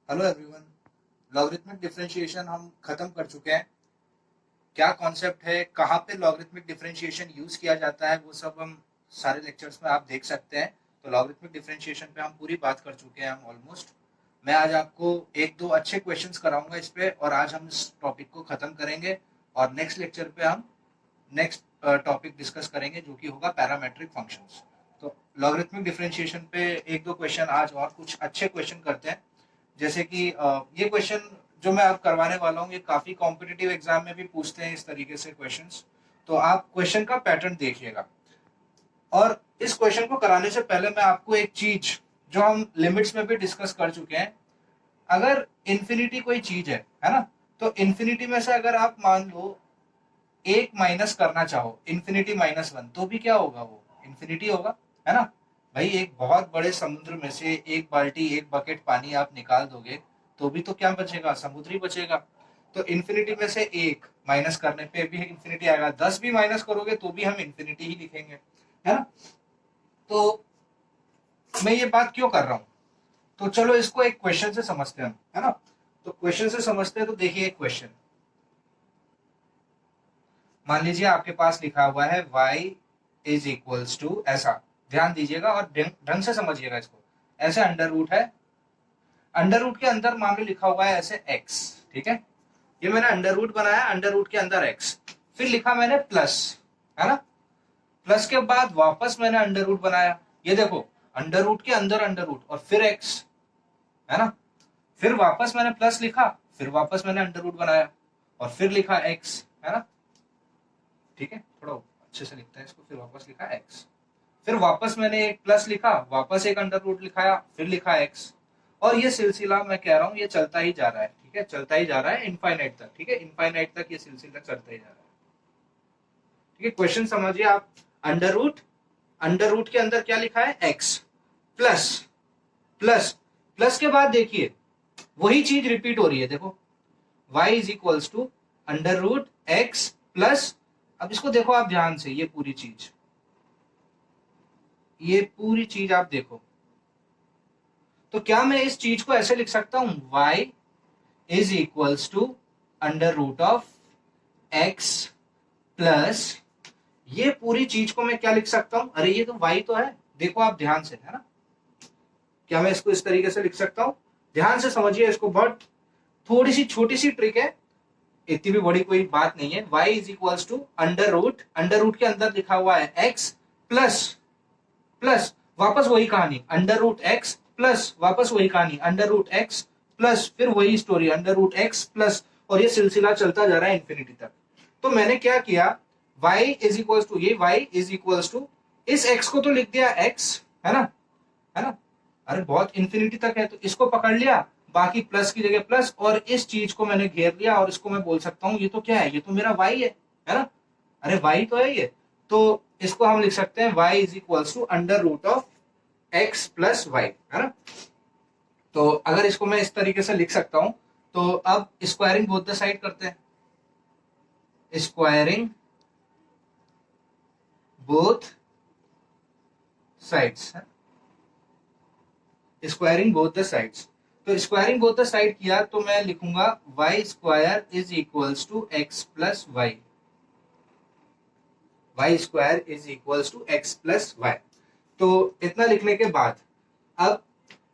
Hello everyone. Logarithmic differentiation हम खत्म कर चुके हैं। क्या कॉन्सेप्ट है, कहाँ पे लॉगरिथमिक डिफरेंशिएशन यूज किया जाता है, वो सब हम सारे लेक्चर्स में आप देख सकते हैं। तो लॉगरिथमिक डिफरेंशिएशन पे हम पूरी बात कर चुके हैं हम ऑलमोस्ट। मैं आज आपको एक दो अच्छे क्वेश्चंस कराऊंगा इस पे, और आज हम इस टॉपिक को खत्म करेंगे। और नेक्स्ट लेक्चर पे हम नेक्स्ट टॉपिक डिस्कस करेंगे जो कि होगा पैरामेट्रिक फंक्शंस। तो लॉगरिथमिक डिफरेंशिएशन पे एक दो क्वेश्चन आज और कुछ अच्छे क्वेश्चन करते हैं। जैसे कि ये क्वेश्चन जो मैं अब करवाने वाला हूँ, ये काफी कॉम्पिटिटिव एग्जाम में भी पूछते हैं इस तरीके से क्वेश्चंस। तो आप क्वेश्चन का पैटर्न देखिएगा। और इस क्वेश्चन को कराने से पहले मैं आपको एक चीज जो हम लिमिट्स में भी डिस्कस कर चुके हैं, अगर इन्फिनिटी कोई चीज है ना, तो इन्फिनिटी में से अगर आप मान लो एक माइनस करना चाहो, इन्फिनिटी -1, तो भी क्या होगा, वो इन्फिनिटी होगा, है ना। भाई एक बहुत बड़े समुद्र में से एक बाल्टी एक बकेट पानी आप निकाल दोगे तो भी तो क्या बचेगा, समुद्र ही बचेगा। तो इन्फिनिटी में से एक माइनस करने पे भी इन्फिनिटी आएगा, 10 भी माइनस करोगे तो भी हम इन्फिनिटी ही लिखेंगे, है ना। तो मैं ये बात क्यों कर रहा हूँ, तो चलो इसको एक क्वेश्चन से समझते हैं हम, है ना। तो क्वेश्चन से समझते हैं, तो देखिए एक क्वेश्चन मान लीजिए आपके पास लिखा हुआ है y इज इक्वल्स टू ऐसा। ध्यान दीजिएगा और ढंग से समझिएगा इसको। ऐसे अंडर रूट है, अंडर रूट के अंदर मान लो लिखा हुआ है ऐसे x, ठीक है। ये मैंने अंडर रूट बनाया, अंडर रूट के अंदर x, फिर लिखा मैंने प्लस, है ना। प्लस के बाद वापस मैंने अंडर रूट बनाया, ये देखो अंडर रूट के अंदर अंडर रूट और फिर x, है ना। फिर वापस मैंने प्लस लिखा, फिर वापस मैंने अंडर रूट बनाया और फिर लिखा x, है ना। ठीक है, थोड़ा अच्छे से लिखते हैं इसको। फिर वापस लिखा x, फिर वापस मैंने एक प्लस लिखा, वापस एक अंडर रूट लिखाया, फिर लिखा x। और ये सिलसिला मैं कह रहा हूं ये चलता ही जा रहा है, ठीक है, चलता ही जा रहा है इनफाइनाइट तक, ठीक है, इनफाइनाइट तक ये सिलसिला चलता ही जा रहा है। ठीक है, क्वेश्चन समझिए आप। अंडर रूट के अंदर क्या लिखा है, x प्लस प्लस प्लस के बाद देखिए वही चीज रिपीट हो रही है, देखो y is equals to under root X plus. अब इसको देखो आप ध्यान से, ये पूरी चीज आप देखो। तो क्या मैं इस चीज को ऐसे लिख सकता हूं, y is equals to under root of X plus, ये पूरी चीज को मैं क्या लिख सकता हूं, अरे ये तो y तो है, देखो आप ध्यान से, है ना। क्या मैं इसको इस तरीके से लिख सकता हूं, ध्यान से समझिए इसको, बहुत थोड़ी सी छोटी सी ट्रिक है, इतनी भी बड़ी कोई बात नहीं है। y is equals to under root के अंदर लिखा हुआ है x प्लस प्लस वापस वही कहानी, अंडर रूट एक्स प्लस वापस वही कहानी, अंडर रूट एक्स प्लस फिर वही story, under root X plus, और ये सिलसिला चलता जा रहा है इन्फिनिटी तक। तो मैंने क्या किया, y इज इक्वल्स टू, ये y इज इक्वल्स टू, इस x को तो लिख दिया x, है ना, है ना। अरे बहुत इन्फिनिटी तक है तो इसको पकड़ लिया, बाकी प्लस की जगह प्लस, और इस चीज को मैंने घेर लिया और इसको मैं बोल सकता हूँ ये तो क्या है, ये तो मेरा y है ना। अरे y तो है ये, तो इसको हम लिख सकते हैं y is equals to under root of X plus Y, है ना। तो अगर इसको मैं इस तरीके से लिख सकता हूं, तो अब स्क्वायरिंग बोथ द साइड करते हैं, squaring both sides, squaring both the sides. तो स्क्वायरिंग बोथ द साइड किया तो मैं लिखूंगा Y square is equals to X plus Y, Y square is equals to X plus Y. तो इतना लिखने के बाद अब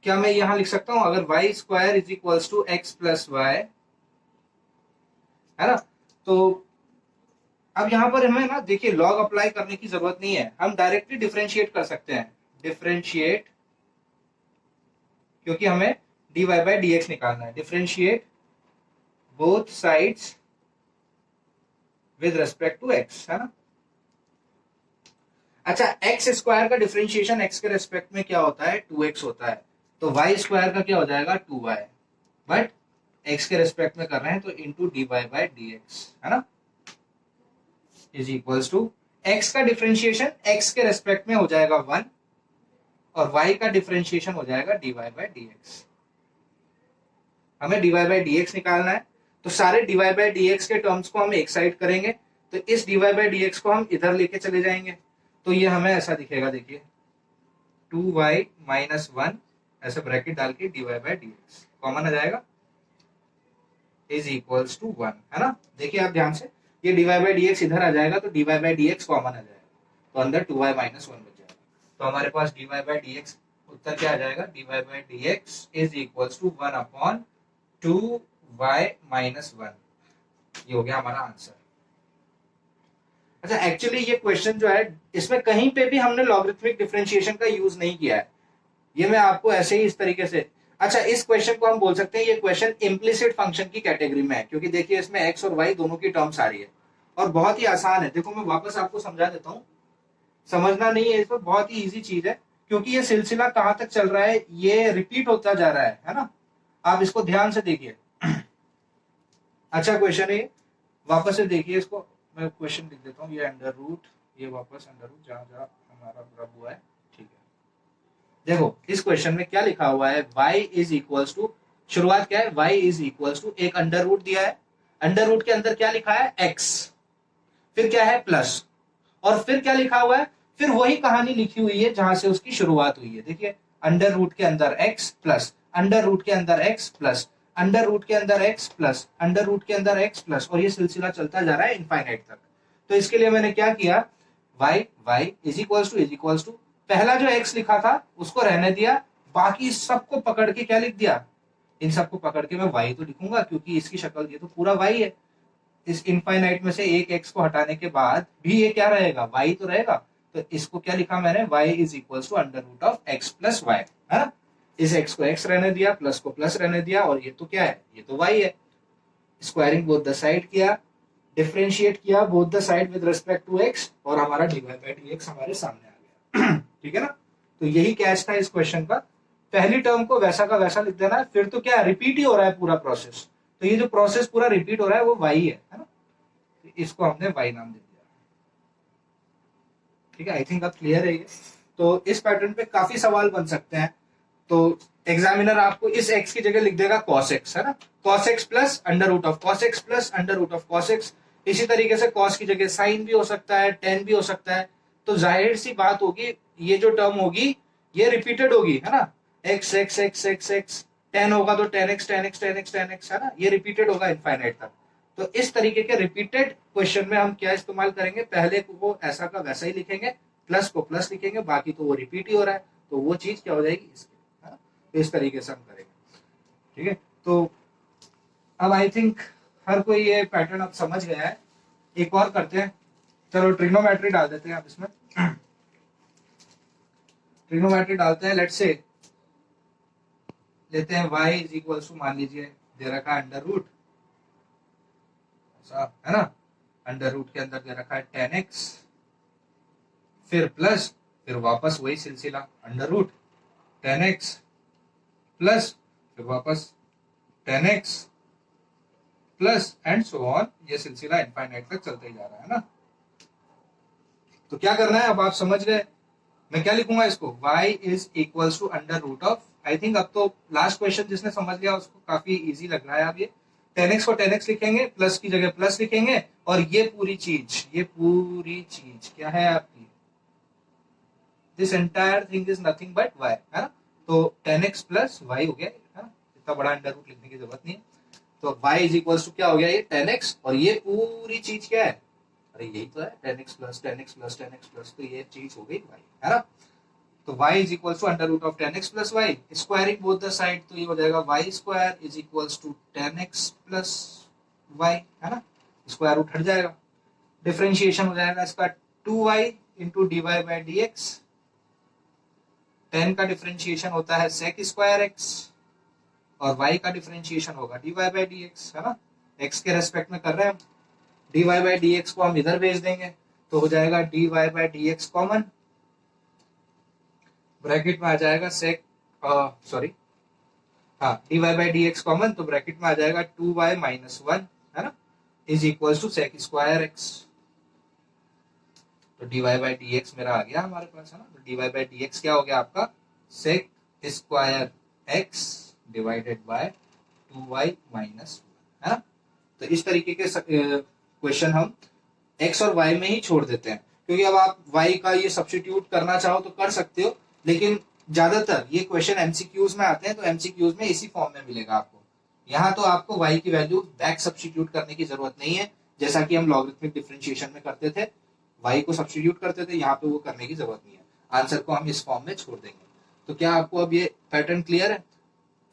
क्या मैं यहां लिख सकता हूं, अगर Y square is equals to X plus Y, है ना। तो अब यहां पर हमें ना देखिए लॉग अप्लाई करने की जरूरत नहीं है, हम डायरेक्टली डिफरेंशिएट कर सकते हैं, डिफरेंशिएट, क्योंकि हमें dy बाई डी एक्स निकालना है, differentiate both sides with respect to x, है ना। अच्छा, एक्स स्क्वायर का डिफरेंशिएशन एक्स के रेस्पेक्ट में क्या होता है, 2x होता है, तो वाई स्क्वायर का क्या हो जाएगा 2y, बट एक्स के रेस्पेक्ट में कर रहे हैं तो into D Y by D X, है ना, इज इक्वल्स टू एक्स का डिफरेंशिएशन एक्स के रेस्पेक्ट में हो जाएगा 1 और y का डिफरेंशिएशन हो जाएगा dy बाई डी एक्स। हमें dy बाई डी एक्स निकालना है, तो सारे dy बाई डी एक्स के टर्म्स को हम एक साइड करेंगे, तो इस dy बाई डी एक्स को हम इधर लेके चले जाएंगे, तो ये हमें ऐसा दिखेगा, देखिए 2y माइनस 1 ऐसे ब्रैकेट डाल के dy बाय dx कॉमन आ जाएगा इज इक्वल्स टू 1, है ना। देखिए आप ध्यान से, ये dy बाय dx इधर आ जाएगा तो dy बाय dx कॉमन आ जाएगा, तो अंदर 2y माइनस 1 बच जाएगा। तो हमारे पास dy बाय dx उत्तर क्या आ जाएगा, dy by dx is equals to 1 upon 2y minus 1। ये हो गया हमारा आंसर। अच्छा, एक्चुअली ये क्वेश्चन जो है इसमें कहीं पे भी हमने लॉगरिथमिक डिफरेंशिएशन का यूज नहीं किया है, ये मैं आपको ऐसे ही इस तरीके से। अच्छा, इस क्वेश्चन को हम बोल सकते हैं ये क्वेश्चन इम्प्लिसिट फंक्शन की कैटेगरी में है, क्योंकि देखिए इसमें एक्स और वाई दोनों की टर्म्स आ रही है और बहुत ही आसान है। देखो मैं वापस आपको समझा देता हूँ, समझना नहीं है इसमें, बहुत ही इजी चीज है, क्योंकि ये सिलसिला कहां तक चल रहा है, ये रिपीट होता जा रहा है ना। आप इसको ध्यान से देखिए। अच्छा क्वेश्चन है, वापस से देखिए इसको, मैं क्वेश्चन लिख देता हूँ, ये अंडर रूट, ये वापस अंडर रूट जहां जहां हमारा रब हुआ है, ठीक है। देखो इस क्वेश्चन में क्या लिखा हुआ है, y इज इक्वल्स टू, शुरुआत क्या है, y इज इक्वल्स टू एक अंडर रूट दिया है, अंडर रूट के अंदर क्या लिखा है x, फिर क्या है प्लस, और फिर क्या लिखा हुआ है, फिर वही कहानी लिखी हुई है जहां से उसकी शुरुआत हुई है। देखिए अंडर रूट के अंदर x प्लस, अंडर रूट के अंदर x प्लस, अंडर रूट के अंदर x प्लस, अंडर रूट के अंदर x प्लस, और ये सिलसिला चलता जा रहा है इनफाइनाइट तक। तो इसके लिए मैंने क्या किया, y इज इक्वल्स टू पहला जो x लिखा था उसको रहने दिया, बाकी सबको पकड़ के क्या लिख दिया, इन सबको पकड़ के मैं y तो लिखूंगा, क्योंकि इसकी शक्ल ये तो पूरा y है। इस इनफाइनाइट में से एक x को हटाने के बाद भी ये क्या रहेगा, y तो रहेगा। तो इसको क्या लिखा मैंने, y is equal to under root of x plus Y, है ना। इस x को x रहने दिया, प्लस को प्लस रहने दिया, और ये तो क्या है, ये तो y है। स्क्वायरिंग बोथ द साइड किया, डिफरेंशिएट किया both the side with respect to x, और हमारा dy बाय dx हमारे सामने आ गया। ठीक है ना। तो यही कैच था इस क्वेश्चन का, पहली टर्म को वैसा का वैसा लिख देना है, फिर तो क्या रिपीट ही हो रहा है पूरा प्रोसेस। तो ये जो प्रोसेस पूरा रिपीट हो रहा है वो y है ना, तो इसको हमने y नाम दे दिया। ठीक है, आई थिंक अब क्लियर है ये। तो इस पैटर्न पे काफी सवाल बन सकते हैं। तो एग्जामिनर आपको इस x की जगह लिख देगा cos x, है ना, cos x plus under root of cos x plus under root of cos x। इसी तरीके से cos की जगह sin भी हो सकता है, tan भी हो सकता है। तो जाहिर सी बात होगी, ये जो टर्म होगी ये रिपीटेड होगी, है ना, x x x x x, tan होगा तो tan x tan x tan x tan x, है ना, ये रिपीटेड होगा इनफाइनाइट तक। तो इस तरीके के रिपीटेड क्वेश्चन में हम क्या इस्तेमाल करेंगे, पहले को ऐसा का वैसा ही लिखेंगे, प्लस को प्लस लिखेंगे, बाकी तो वो रिपीट ही हो रहा है, तो वो चीज क्या हो जाएगी इसकी, है ना। तो इस तरीके से हम करेंगे। ठीक है, तो अब आई थिंक हर कोई ये पैटर्न अब समझ गया है। एक और करते हैं, चलो ट्रिग्नोमेट्री डाल देते हैं आप इसमें। ट्रिग्नोमेट्री डालते हैं, लेट्स से लेते हैं y इज इक्वल टू, मान लीजिए दे रखा है अंडर रूट, ऐसा है ना, अंडर रूट के अंदर दे रखा है tan x, फिर प्लस, फिर वापस वही सिलसिला under root tan x plus, फिर वापस tan x plus and so on, ये सिलसिला इनफाइनाइट तक चलते ही जा रहा है ना। तो क्या करना है, अब आप समझ गए, मैं क्या लिखूंगा इसको, y is equal to under root of, I think अब तो लास्ट क्वेश्चन जिसने समझ लिया उसको काफी इजी लग रहा है। अब ये tan x को tan x लिखेंगे, प्लस की जगह प्लस लिखेंगे, और ये पूरी चीज क्या है आपकी, this entire thing is nothing but y, है ना। तो tan x प्लस y हो गया, है ना, इतना बड़ा अंडर रूट लिखने की जरूरत नहीं है। तो y इज इक्वल टू क्या हो गया, ये tan x, और ये पूरी चीज क्या है, अरे यही तो है tan x plus tan x plus tan x plus, तो ये चीज हो गई y, है ना। तो y is equal to under root of tan x plus y, squaring both the side, तो ये हो जाएगा y square is equal to tan x plus y, है ना, स्क्वायर रूट हट जाएगा, डिफरेंशिएशन हो जाएगा इसका 2y into dy by dx, tan का डिफरेंशिएशन होता है sec स्क्वायर x, और y का डिफरेंशिएशन होगा dy बाई dx, है ना, x के रेस्पेक्ट में कर रहे हैं हम, dy बाई dx को हम इधर भेज देंगे, तो हो जाएगा dy by dx common, bracket में आ जाएगा sec, सॉरी हाँ, dy बाई dx कॉमन, तो ब्रैकेट में आ जाएगा 2y माइनस 1, है ना, is equal to sec square x। तो dy बाई dx मेरा आ गया हमारे पास, है ना, तो dy बाई dx क्या हो गया आपका, sec square x divided by 2y minus 1, है ना। तो इस तरीके के क्वेश्चन हम x और y में ही छोड़ देते हैं, क्योंकि अब आप y का ये सब्स्टिट्यूट करना चाहो तो कर सकते हो, लेकिन ज्यादातर ये क्वेश्चन एमसीक्यूज में आते हैं, तो एमसीक्यूज में इसी फॉर्म में मिलेगा आपको। यहाँ तो आपको y की वैल्यू बैक सब्स्टिट्यूट करने की जरूरत नहीं है, जैसा कि हम लॉगरिथमिक डिफरेंशिएशन में करते थे, y को सब्स्टिट्यूट करते थे, यहाँ पे वो करने की जरूरत नहीं है। आंसर को हम इस फॉर्म में छोड़ देंगे। तो क्या आपको अब ये पैटर्न क्लियर है?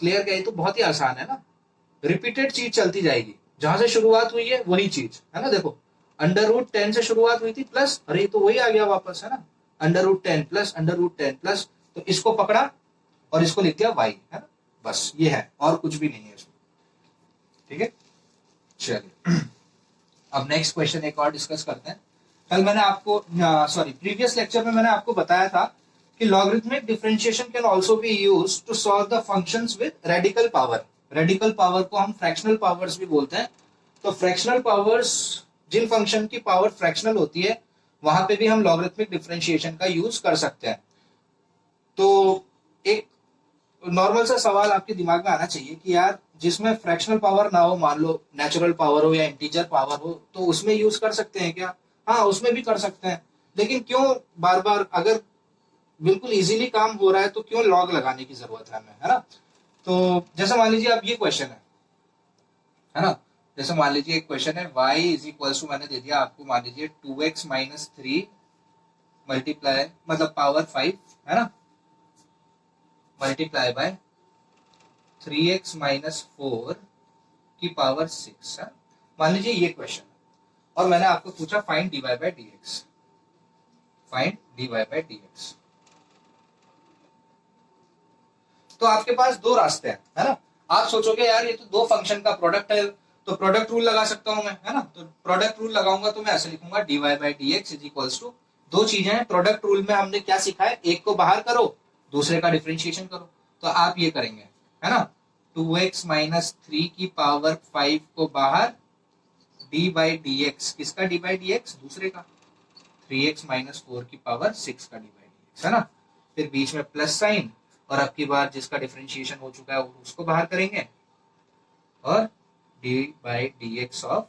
क्लियर क्या, ये तो बहुत ही आसान है ना, रिपीटेड चीज चलती जाएगी, जहां से शुरुआत हुई है वही चीज है ना। देखो √10 से शुरुआत हुई थी प्लस, अरे तो वही आ गया वापस है ना, √10 प्लस √10 प्लस, तो इसको पकड़ा और इसको लिख दिया y, है ना, बस ये है, और कुछ भी नहीं है इसमें। ठीक है, चलिए अब नेक्स्ट क्वेश्चन एक और डिस्कस करते हैं। कल मैंने आपको प्रीवियस लेक्चर में मैंने आपको बताया था कि logarithmic differentiation can also be used to solve the functions with radical power. Radical power को हम फ्रैक्शनल पावर्स भी बोलते हैं। तो फ्रैक्शनल पावर्स, जिन फंक्शन की पावर फ्रैक्शनल होती है, वहां पे भी हम लॉगरिथमिक डिफरेंशिएशन का यूज कर सकते हैं। तो एक नॉर्मल सा सवाल आपके दिमाग में आना चाहिए कि यार जिसमें फ्रैक्शनल पावर ना हो, मान लो नेचुरल पावर हो या इंटीजर पावर हो, तो उसमें यूज कर सकते हैं क्या? हाँ, उसमें भी कर सकते हैं, लेकिन क्यों बार बार, अगर बिल्कुल इजीली काम हो रहा है तो क्यों लॉग लगाने की जरूरत है हमें, है ना। तो जैसे मान लीजिए अब ये क्वेश्चन है ना, जैसे मान लीजिए एक क्वेश्चन है y इज इक्वल टू, मैंने दे दिया आपको, मान लीजिए 2x माइनस 3 मल्टीप्लाई, मतलब पावर 5 है ना, मल्टीप्लाई बाय 3x माइनस 4 की पावर 6 है। मान लीजिए ये क्वेश्चन है और मैंने आपको पूछा find dy by dx, find dy by dx। तो आपके पास दो रास्ते हैं, है ना। आप सोचोगे यार ये तो दो फंक्शन का प्रोडक्ट है, तो प्रोडक्ट रूल लगा सकता हूं मैं, है ना। तो प्रोडक्ट रूल लगाऊंगा तो मैं ऐसे लिखूंगा dy by dx is equals to, दो चीजें हैं प्रोडक्ट रूल में, हमने क्या सीखा है, एक को बाहर करो, दूसरे का डिफरेंशिएशन करो। तो आप ये करेंगे, है ना, 2x माइनस 3 की पावर 5 को बाहर, डी बाई डी एक्स, किसका डी बाई डी एक्स, दूसरे का, 3x माइनस 4 की पावर 6 का डी बाई डी एक्स, है ना। फिर बीच में प्लस साइन, और अब की बार जिसका डिफरेंशिएशन हो चुका है उसको बाहर करेंगे, और D by D x of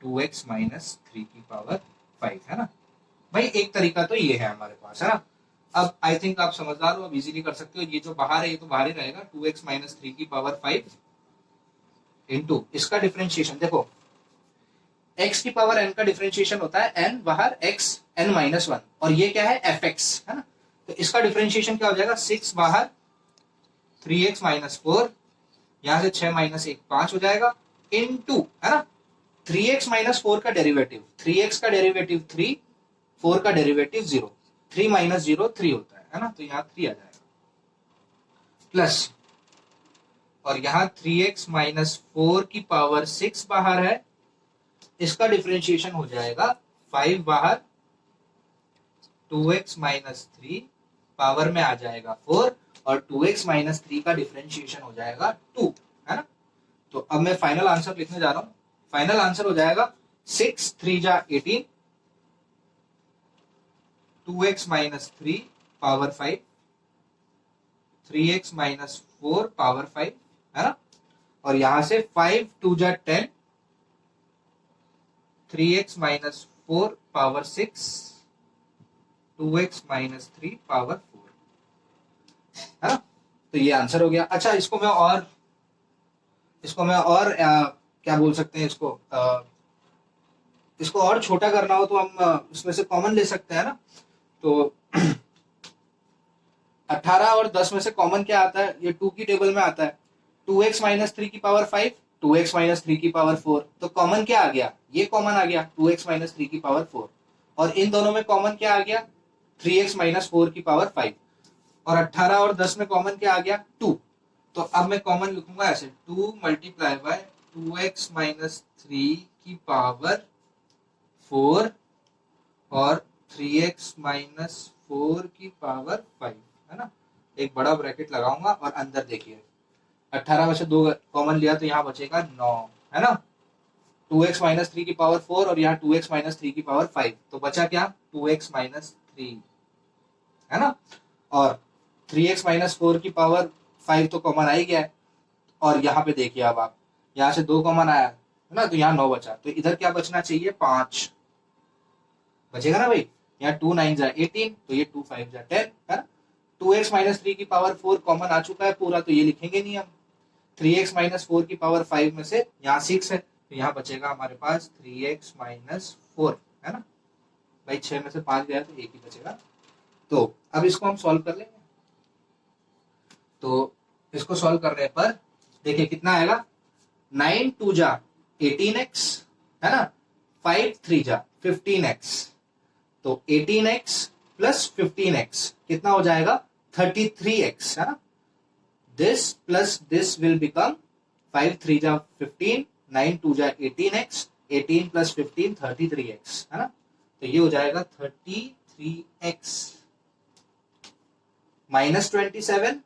2x minus 3 की पावर 5, है ना। भाई एक तरीका तो ये है हमारे पास, है ना। अब आई थिंक आप समझदार हो, अब इजीली कर सकते हो। ये जो बाहर है ये तो बाहर ही रहेगा, 2x माइनस 3 की पावर 5 इंटू इसका डिफरेंशिएशन, देखो x की पावर n का डिफरेंशिएशन होता है n बाहर x n माइनस 1, और ये क्या है fx, है ना। तो इसका डिफरेंशिएशन क्या हो जाएगा, 6 बाहर 3x माइनस 4, यहां से 6 माइनस 1 5 हो जाएगा, इनटू, है ना, 3x माइनस 4 का डेरिवेटिव, 3x का डेरिवेटिव 3, 4 का डेरिवेटिव 0, 3 माइनस 0 3 होता है ना, तो यहाँ 3 आ जाएगा, प्लस, और यहाँ 3x माइनस 4 की पावर 6 बाहर है, इसका डिफरेंशिएशन हो जाएगा 5 बाहर 2x माइनस 3, पावर में आ जाएगा 4, और 2x माइनस 3 का डिफरेंशिएशन हो जाएगा 2, है ना। तो अब मैं फाइनल आंसर लिखने जा रहा हूं। फाइनल आंसर हो जाएगा 6 3 जा 18, 2x minus 3 power 5, 3x minus 4 power 5, है ना, और यहां से 5 2 जा 10, 3x minus 4 power 6, 2x minus 3 power 4, है ना। तो ये आंसर हो गया। अच्छा, इसको मैं और क्या बोल सकते हैं, इसको और छोटा करना हो तो हम इसमें से कॉमन ले सकते हैं ना। तो 18 और 10 में से कॉमन क्या आता है, ये 2 की टेबल में आता है, 2x माइनस 3 की पावर 5, 2x माइनस 3 की पावर 4, तो कॉमन क्या आ गया, ये कॉमन आ गया 2x माइनस 3 की पावर 4, और इन दोनों में कॉमन क्या आ गया, 3x माइनस 4 की पावर 5, और 18 और 10 में कॉमन क्या आ गया, 2। तो अब मैं कॉमन लिखूंगा ऐसे, 2 मल्टीप्लाई बाय 2x माइनस 3 की पावर 4 और 3x माइनस 4 की पावर 5, है ना। एक बड़ा ब्रैकेट लगाऊंगा और अंदर देखिए 18 में से 2 कॉमन लिया तो यहाँ बचेगा 9, है ना। 2x माइनस 3 की पावर 4 और यहाँ 2x माइनस 3 की पावर 5, तो बचा क्या, 2x माइनस 3, है ना। और 3x माइनस 4 की पावर 5 तो कॉमन आ ही गया है, और यहाँ पे देखिए अब आप, यहाँ से 2 कॉमन आया है ना, तो यहाँ 9 बचा, तो इधर क्या बचना चाहिए, 5 बचेगा ना भाई। यहाँ 2 9 जा 18, तो ये 2 5 जा 10, है ना। 2x माइनस 3 की पावर 4 कॉमन आ चुका है पूरा, तो ये लिखेंगे नहीं हम। 3x माइनस 4 की पावर 5 में से यहाँ 6 है, तो यहाँ बचेगा हमारे पास 3x माइनस 4, है ना भाई। 6 में से 5 गया तो 1 ही बचेगा। तो अब इसको हम सॉल्व कर लेंगे। तो इसको सॉल्व करने पर देखिए कितना आएगा, 9 2 जा 18x, है ना, 5 3 जा 15x, तो 18x प्लस 15x कितना हो जाएगा, 33x, है ना। This plus this will become 5 3 जा 15, 9 2 जा 18x, 18 प्लस 15 33x, है ना। तो ये हो जाएगा 33x minus 27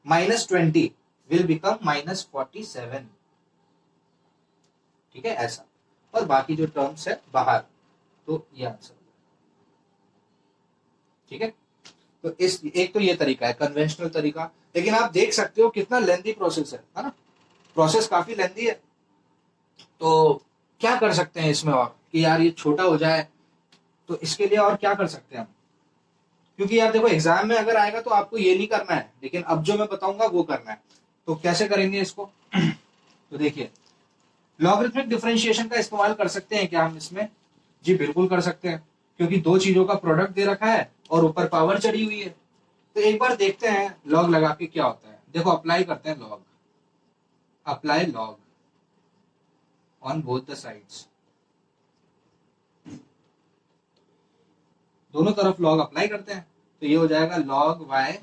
minus 20 will become minus 47, ठीक है ऐसा। और बाकी जो टर्म्स है बाहर, तो ये आंसर, ठीक है। तो इस एक तो ये तरीका है कन्वेंशनल तरीका, लेकिन आप देख सकते हो कितना लेंथी प्रोसेस है ना, प्रोसेस काफी लेंथी है। तो क्या कर सकते हैं इसमें और कि यार ये छोटा हो जाए, तो इसके लिए और क्या कर सकते हैं हम, क्योंकि यार देखो एग्जाम में अगर आएगा तो आपको ये नहीं करना है, लेकिन अब जो मैं बताऊंगा वो करना है। तो कैसे करेंगे इसको तो देखिए, लॉगरिथमिक डिफरेंशिएशन का इस्तेमाल कर सकते हैं क्या हम इसमें? जी बिल्कुल कर सकते हैं, क्योंकि दो चीजों का प्रोडक्ट दे रखा है और ऊपर पावर चढ़ी हुई है। तो एक बार देखते हैं लॉग लगा के क्या होता है। देखो अप्लाई करते हैं log, apply log on both the sides, दोनों तरफ लॉग अप्लाई करते हैं। तो ये हो जाएगा log y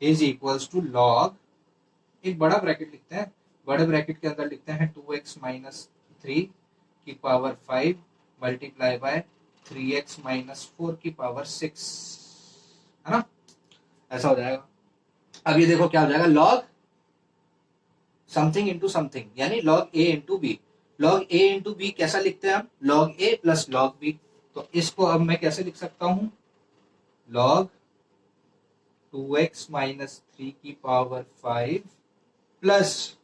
is equals to log, एक बड़ा ब्रैकेट लिखते हैं, बड़े ब्रैकेट के अंदर लिखते हैं 2x माइनस 3 की power 5 multiply by 3x minus 4 की पावर 6, है ना, ऐसा हो जाएगा। अब ये देखो क्या हो जाएगा, log समथिंग इंटू समथिंग, यानी log a into B. log a into B कैसा लिखते हैं हम, log a plus log b। तो इसको अब मैं कैसे लिख सकता हूं, log 2x माइनस 3 की power 5 plus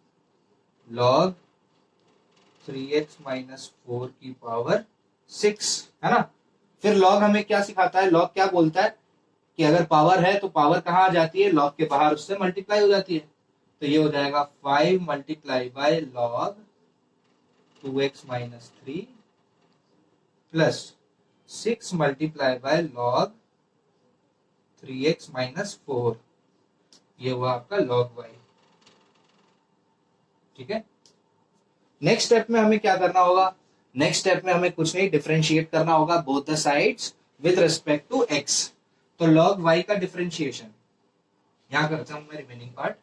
log 3x minus 4 की पावर 6, है ना। फिर log हमें क्या सिखाता है, log क्या बोलता है कि अगर पावर है तो पावर कहाँ आ जाती है, log के बाहर उससे मल्टीप्लाई हो जाती है। तो ये हो जाएगा 5 multiply by log 2x minus 3 plus 6 multiply by log 3x minus 4, ये हुआ आपका log y, ठीक है। नेक्स्ट स्टेप में हमें क्या करना होगा, नेक्स्ट स्टेप में हमें कुछ नहीं, डिफरेंशिएट करना होगा both the sides with respect to x। तो log y का डिफरेंशिएशन यहां करता हूं मैं रिमेनिंग पार्ट।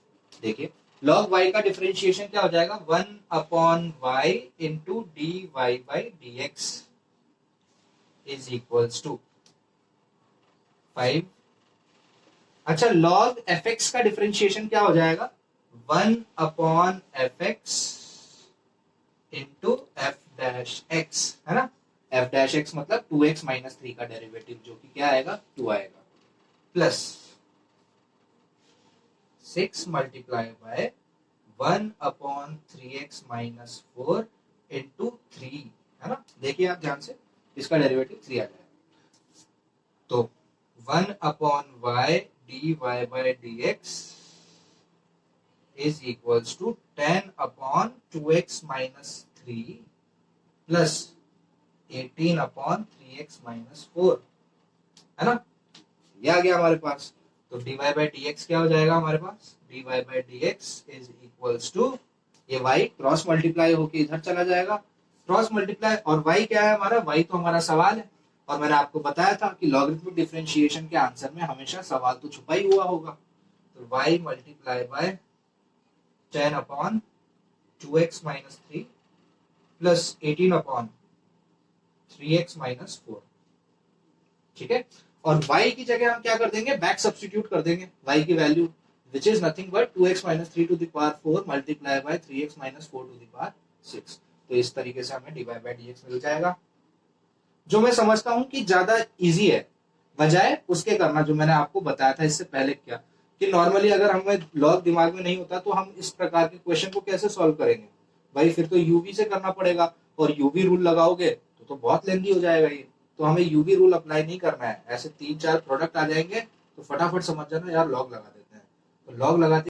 देखिए log y का डिफरेंशिएशन क्या हो जाएगा, 1 upon y into D Y by D X is equals to 5। अच्छा log fx का डिफरेंशिएशन क्या हो जाएगा, 1 upon fx into F dash x, है ना। एफ डैश एक्स मतलब 2x माइनस 3 का डेरिवेटिव, जो कि क्या आएगा, 2 आएगा, plus 6 multiply by 1 upon 3x minus 4 into 3, है ना। देखिए आप ध्यान से, इसका डेरिवेटिव 3 आ जाएगा। तो 1 upon y dy by dx is equals to 10 upon 2x minus 3 plus 18 upon 3x minus 4, है ना। ये आ गया हमारे पास। तो dy by dx क्या हो जाएगा हमारे पास, dy by dx is equals to, ये y क्रॉस मल्टीप्लाई होके इधर चला जाएगा, क्रॉस मल्टीप्लाई, और y क्या है हमारा, y तो हमारा सवाल है। और मैंने आपको बताया था कि लॉगरिथमिक डिफरेंशिएशन के आंसर में हमेशा सवाल तो छुपा ही हुआ होगा। तो y multiply by 10 upon 2x minus 3 plus 18 upon 3x minus 4, ठीक है। और y की जगह हम क्या कर देंगे, बैक सब्स्टिट्यूट कर देंगे y की value, which is nothing but 2x minus 3 to the power 4 multiply by 3x minus 4 to the power 6। तो इस तरीके से हमें dy बाय dx मिल जाएगा, जो मैं समझता हूं कि ज्यादा इजी है बजाय उसके करना जो मैंने आपको बताया था इससे पहले। क्या कि नॉर्मली अगर हमें लॉग दिमाग में नहीं होता तो हम इस प्रकार के क्वेश्चन को कैसे सॉल्व करेंगे भाई, फिर तो यूवी से करना पड़ेगा, और यूवी रूल लगाओगे तो बहुत लेंदी हो जाएगा ये। तो हमें यूवी रूल अप्लाई नहीं करना है, ऐसे 3-4 प्रोडक्ट आ जाएंगे तो फटाफट समझ जाना यार लॉग लगा देते हैं। तो लॉग लगाते